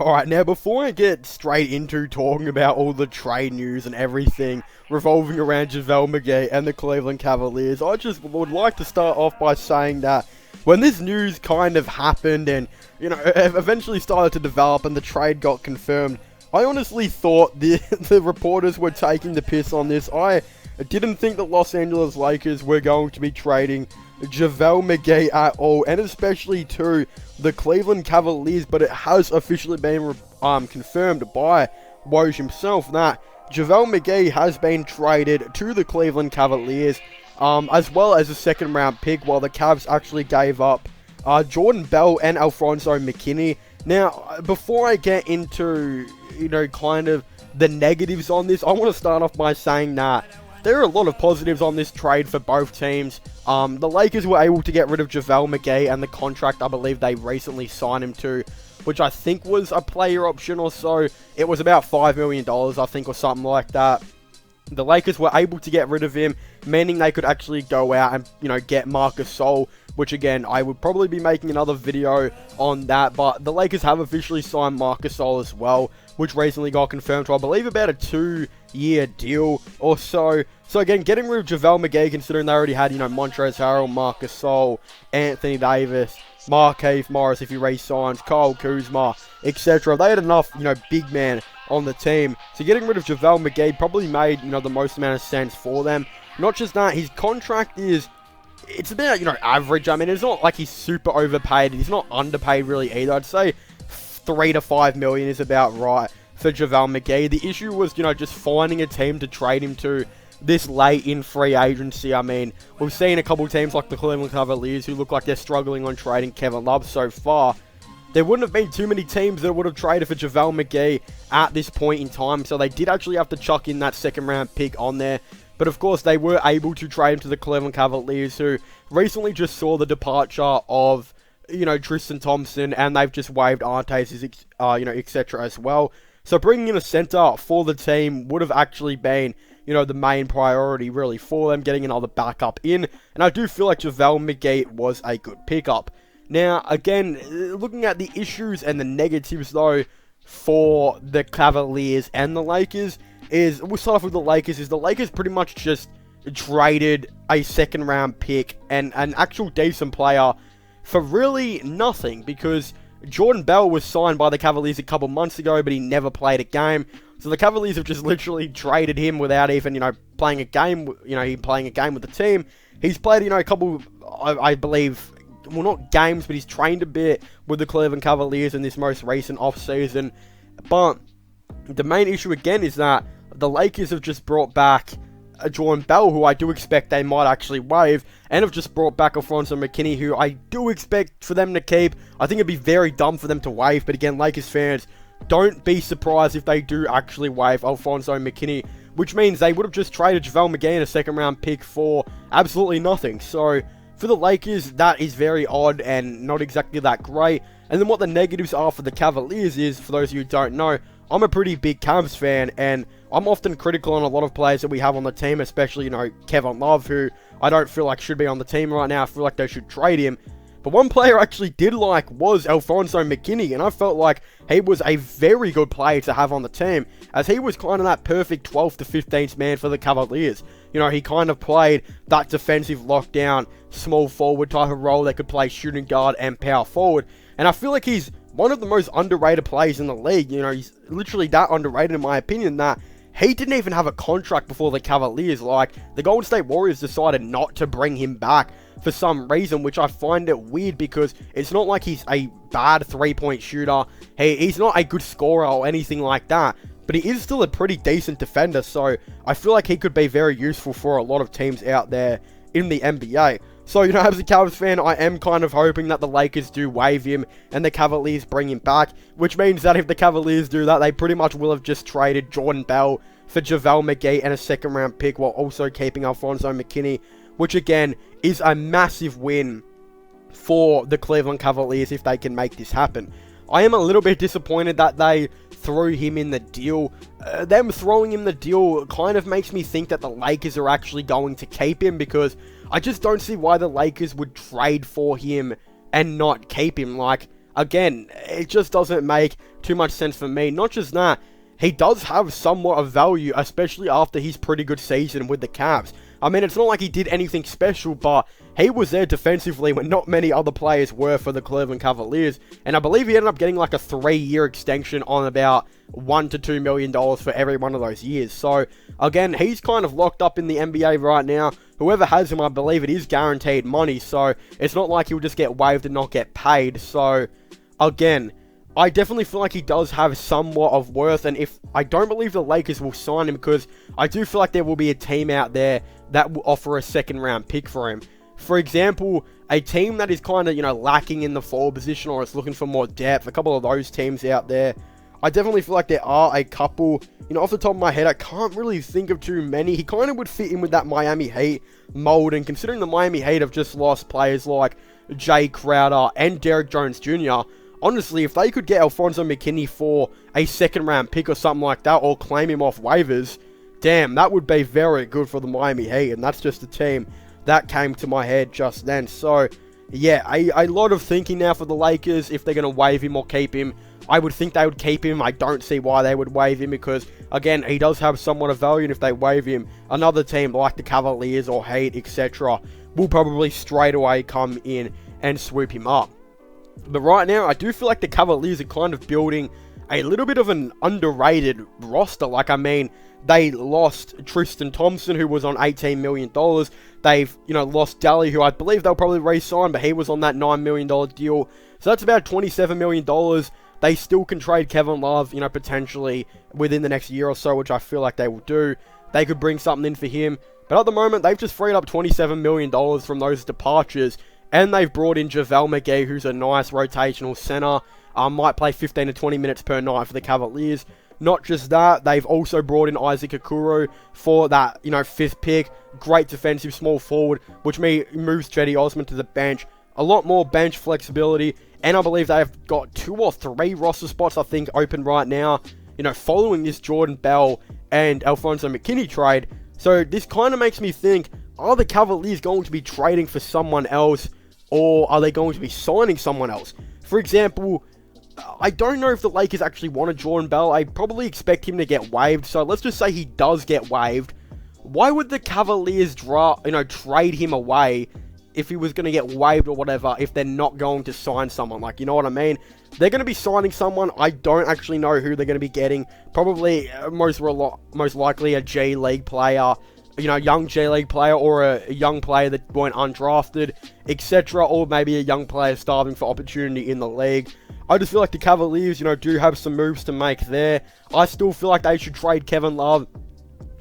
Alright, now before I get straight into talking about all the trade news and everything revolving around JaVale McGee and the Cleveland Cavaliers, I just would like to start off by saying that when this news kind of happened and, eventually started to develop and the trade got confirmed, I honestly thought the reporters were taking the piss on this. I didn't think the Los Angeles Lakers were going to be trading JaVale McGee at all, and especially to the Cleveland Cavaliers, but it has officially been confirmed by Woj himself that JaVale McGee has been traded to the Cleveland Cavaliers, as well as a second round pick, while the Cavs actually gave up Jordan Bell and Alfonso McKinnie. Now, before I get into, kind of the negatives on this, I want to start off by saying that there are a lot of positives on this trade for both teams. The Lakers were able to get rid of JaVale McGee and the contract I believe they recently signed him to, which I think was a player option or so. It was about $5 million, I think, or something like that. The Lakers were able to get rid of him, meaning they could actually go out and, get Marc Gasol, which again, I would probably be making another video on that, but the Lakers have officially signed Marc Gasol as well, which recently got confirmed to, I believe, about a 2-year deal or so. So again, getting rid of JaVale McGee, considering they already had, Montrezl Harrell, Marc Gasol, Anthony Davis, Markieff Morris if he re-signs, Kyle Kuzma, etc. They had enough, big man on the team. So getting rid of JaVale McGee probably made, the most amount of sense for them. Not just that, his contract it's about, average. I mean, it's not like he's super overpaid. He's not underpaid really either. I'd say $3 to $5 million is about right for JaVale McGee. The issue was, just finding a team to trade him to this late in free agency. I mean, we've seen a couple of teams like the Cleveland Cavaliers who look like they're struggling on trading Kevin Love so far. There wouldn't have been too many teams that would have traded for JaVale McGee at this point in time, so they did actually have to chuck in that second round pick on there. But of course, they were able to trade him to the Cleveland Cavaliers, who recently just saw the departure of, Tristan Thompson, and they've just waived Artes, etc. as well. So bringing in a center for the team would have actually been, the main priority really for them, getting another backup in. And I do feel like JaVale McGee was a good pickup. Now, again, looking at the issues and the negatives, though, for the Cavaliers and the Lakers, we'll start off with the Lakers, the Lakers pretty much just traded a second round pick and an actual decent player for really nothing, because Jordan Bell was signed by the Cavaliers a couple months ago, but he never played a game. So the Cavaliers have just literally traded him without even, playing a game, him playing a game with the team. He's played, a couple, I believe, well, not games, but he's trained a bit with the Cleveland Cavaliers in this most recent offseason. But the main issue again is that the Lakers have just brought back Jordan Bell, who I do expect they might actually waive, and have just brought back Alfonso McKinnie, who I do expect for them to keep. I think it'd be very dumb for them to waive, but again, Lakers fans, don't be surprised if they do actually waive Alfonso McKinnie, which means they would have just traded JaVale McGee in a second round pick for absolutely nothing. So for the Lakers, that is very odd and not exactly that great. And then what the negatives are for the Cavaliers is, for those of you who don't know, I'm a pretty big Cavs fan, and I'm often critical on a lot of players that we have on the team, especially, Kevin Love, who I don't feel like should be on the team right now. I feel like they should trade him. But one player I actually did like was Alfonso McKinnie, and I felt like he was a very good player to have on the team, as he was kind of that perfect 12th to 15th man for the Cavaliers. He kind of played that defensive lockdown, small forward type of role that could play shooting guard and power forward. And I feel like he's one of the most underrated players in the league. He's literally that underrated in my opinion that he didn't even have a contract before the Cavaliers. Like, the Golden State Warriors decided not to bring him back for some reason, which I find it weird, because it's not like he's a bad three-point shooter. He's not a good scorer or anything like that, but he is still a pretty decent defender, so I feel like he could be very useful for a lot of teams out there in the NBA. So, as a Cavs fan, I am kind of hoping that the Lakers do waive him and the Cavaliers bring him back, which means that if the Cavaliers do that, they pretty much will have just traded Jordan Bell for JaVale McGee and a second round pick, while also keeping Alfonso McKinnie, which again is a massive win for the Cleveland Cavaliers if they can make this happen. I am a little bit disappointed that they threw him in the deal. Them throwing him the deal kind of makes me think that the Lakers are actually going to keep him, because I just don't see why the Lakers would trade for him and not keep him. Like, again, it just doesn't make too much sense for me. Not just that, he does have somewhat of value, especially after his pretty good season with the Cavs. I mean, it's not like he did anything special, but he was there defensively when not many other players were for the Cleveland Cavaliers. And I believe he ended up getting like a 3-year extension on about $1 to $2 million for every one of those years. So, again, he's kind of locked up in the NBA right now. Whoever has him, I believe it is guaranteed money. So, it's not like he'll just get waived and not get paid. So, again, I definitely feel like he does have somewhat of worth, and if I don't believe the Lakers will sign him, because I do feel like there will be a team out there that will offer a second round pick for him. For example, a team that is kind of, lacking in the forward position or is looking for more depth, a couple of those teams out there. I definitely feel like there are a couple, off the top of my head, I can't really think of too many. He kind of would fit in with that Miami Heat mold, and considering the Miami Heat have just lost players like Jay Crowder and Derrick Jones Jr., honestly, if they could get Alfonso McKinney for a second round pick or something like that, or claim him off waivers, damn, that would be very good for the Miami Heat, and that's just a team that came to my head just then. So, yeah, a lot of thinking now for the Lakers, if they're going to waive him or keep him. I would think they would keep him. I don't see why they would waive him, because, again, he does have somewhat of value, and if they waive him, another team like the Cavaliers or Heat, etc., will probably straight away come in and swoop him up. But right now, I do feel like the Cavaliers are kind of building a little bit of an underrated roster. Like, I mean, they lost Tristan Thompson, who was on $18 million. They've, lost Daly, who I believe they'll probably re-sign, but he was on that $9 million deal. So that's about $27 million. They still can trade Kevin Love, potentially within the next year or so, which I feel like they will do. They could bring something in for him. But at the moment, they've just freed up $27 million from those departures. And they've brought in JaVale McGee, who's a nice rotational center. Might play 15 to 20 minutes per night for the Cavaliers. Not just that, they've also brought in Isaac Okoro for that, 5th pick. Great defensive small forward, which moves Cedi Osman to the bench. A lot more bench flexibility. And I believe they've got 2 or 3 roster spots, I think, open right now, following this Jordan Bell and Alfonso McKinney trade. So this kind of makes me think, are the Cavaliers going to be trading for someone else? Or are they going to be signing someone else? For example, I don't know if the Lakers actually want a Jordan Bell. I probably expect him to get waived. So let's just say he does get waived. Why would the Cavaliers trade him away if he was going to get waived or whatever, if they're not going to sign someone? Like, you know what I mean? They're going to be signing someone. I don't actually know who they're going to be getting. Probably most likely a G League player. Young J-League player, or a young player that went undrafted, etc., or maybe a young player starving for opportunity in the league. I just feel like the Cavaliers, do have some moves to make there. I still feel like they should trade Kevin Love.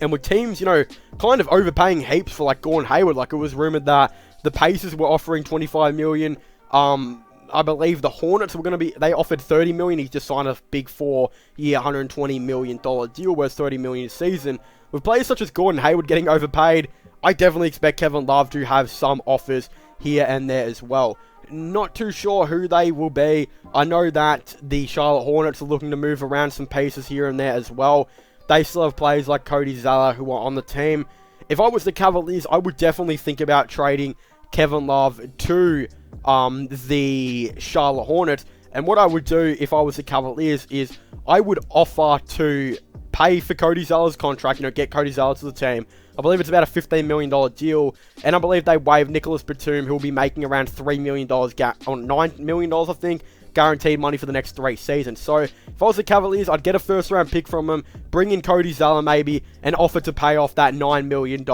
And with teams, kind of overpaying heaps for, like, Gordon Hayward, like, it was rumored that the Pacers were offering $25 million. I believe the Hornets were they offered $30 million. He just signed a big 4-year, $120 million deal worth $30 million a season. With players such as Gordon Hayward getting overpaid, I definitely expect Kevin Love to have some offers here and there as well. Not too sure who they will be. I know that the Charlotte Hornets are looking to move around some pieces here and there as well. They still have players like Cody Zeller who are on the team. If I was the Cavaliers, I would definitely think about trading Kevin Love to the Charlotte Hornets. And what I would do if I was the Cavaliers is I would offer to pay for Cody Zeller's contract, get Cody Zeller to the team. I believe it's about a $15 million deal, and I believe they waived Nicholas Batum, who will be making around $3 million, or $9 million, I think, guaranteed money for the next 3 seasons. So, if I was the Cavaliers, I'd get a first-round pick from them, bring in Cody Zeller maybe, and offer to pay off that $9 million,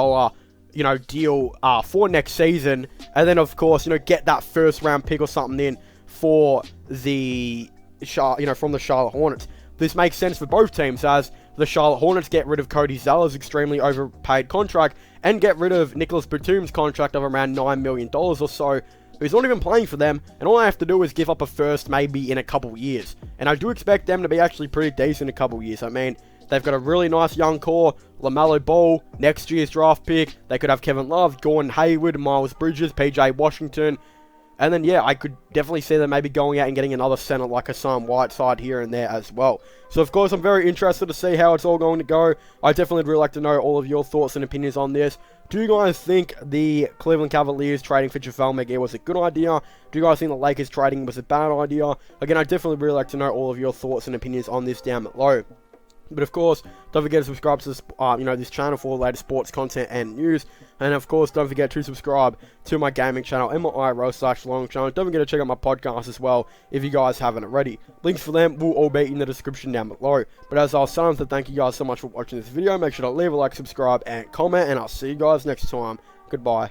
deal for next season, and then, of course, get that first-round pick or something in for the, from the Charlotte Hornets. This makes sense for both teams, as the Charlotte Hornets get rid of Cody Zeller's extremely overpaid contract and get rid of Nicholas Batum's contract of around $9 million or so, who's not even playing for them, and all I have to do is give up a first maybe in a couple years. And I do expect them to be actually pretty decent in a couple years. I mean, they've got a really nice young core, LaMelo Ball, next year's draft pick. They could have Kevin Love, Gordon Hayward, Miles Bridges, PJ Washington. And then, yeah, I could definitely see them maybe going out and getting another center like Hassan Whiteside here and there as well. So, of course, I'm very interested to see how it's all going to go. I definitely would really like to know all of your thoughts and opinions on this. Do you guys think the Cleveland Cavaliers trading for JaVale McGee was a good idea? Do you guys think the Lakers trading was a bad idea? Again, I'd definitely really like to know all of your thoughts and opinions on this down below. But of course, don't forget to subscribe to this, this channel for the latest sports content and news. And of course, don't forget to subscribe to my gaming channel and my IRL/long channel. Don't forget to check out my podcast as well if you guys haven't already. Links for them will all be in the description down below. But as I was saying, thank you guys so much for watching this video. Make sure to leave a like, subscribe, and comment. And I'll see you guys next time. Goodbye.